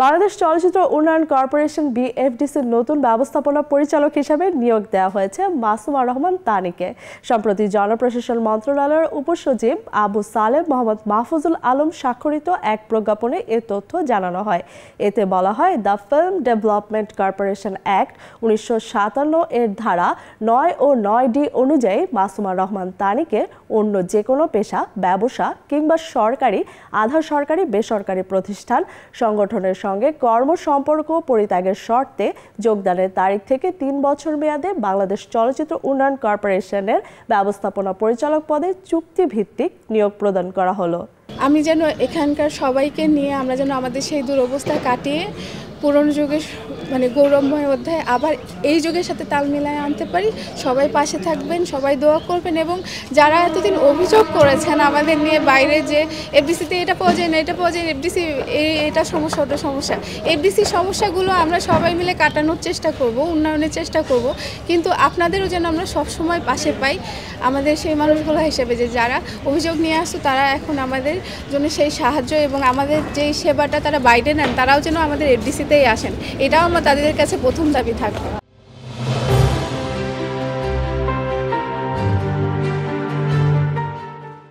বাংলাদেশ চলচ্চিত্র উন্নয়ন কর্পোরেশন বিএফডিসির নতুন ব্যবস্থাপনা পরিচালক হিসেবে নিয়োগ দেওয়া হয়েছে মাসুমা রহমান তানিকে। সম্প্রতি জনপ্রশাসন মন্ত্রণালয়ের উপসচিব আবু সালেম মোহাম্মদ মাহফুজুল আলম স্বাক্ষরিত এক প্রজ্ঞাপনে এ তথ্য জানানো হয়। এতে বলা হয়, the film development corporation act 1957 এর ধারা 9 ও 9D অনুযায়ী মাসুমা রহমান তানিকে অন্য যে কোনো পেশা, ব্যবসা কিংবা সরকারি, আধা সরকারি, বেসরকারি প্রতিষ্ঠান, সংগঠনের সঙ্গে কর্মসম্পর্ক পরিত্যাগের শর্তে যোগদানের তারিখ থেকে 3 বছর মেয়াদে বাংলাদেশ চলচ্চিত্র উন্নয়ন কর্পোরেশনের ব্যবস্থাপনা পরিচালক পদে চুক্তিভিত্তিক নিয়োগ প্রদান করা হলো। আমি যেন এখানকার সবাইকে নিয়ে আমরা যেন আমাদের সেই দুরবস্থা কাটিয়ে পুরনো যুগের গৌরবময় অধ্যায় আবার এই যুগের সাথে তাল মিলায় আনতে পারি। সবাই পাশে থাকবেন, সবাই দোয়া করবেন এবং যারা এতদিন অভিযোগ করেছেন আমাদের নিয়ে বাইরে যে এফডিসিতে এটা পাওয়া যায় না, এটা পাওয়া যায়, এফডিসি এটা সমস্যা, ওটা সমস্যা, এফডিসির সমস্যাগুলো আমরা সবাই মিলে কাটানোর চেষ্টা করব, উন্নয়নের চেষ্টা করব, কিন্তু আপনাদেরও যেন আমরা সবসময় পাশে পাই আমাদের সেই মানুষগুলো হিসেবে যে যারা অভিযোগ নিয়ে আসতো তারা এখন আমাদের জন্য সেই সাহায্য এবং আমাদের যেই সেবাটা তারা বাইরে নেন তারাও যেন আমাদের এফডিসিতেই আসেন, এটাও আমার তাদের কাছে প্রথম দাবি থাকবে।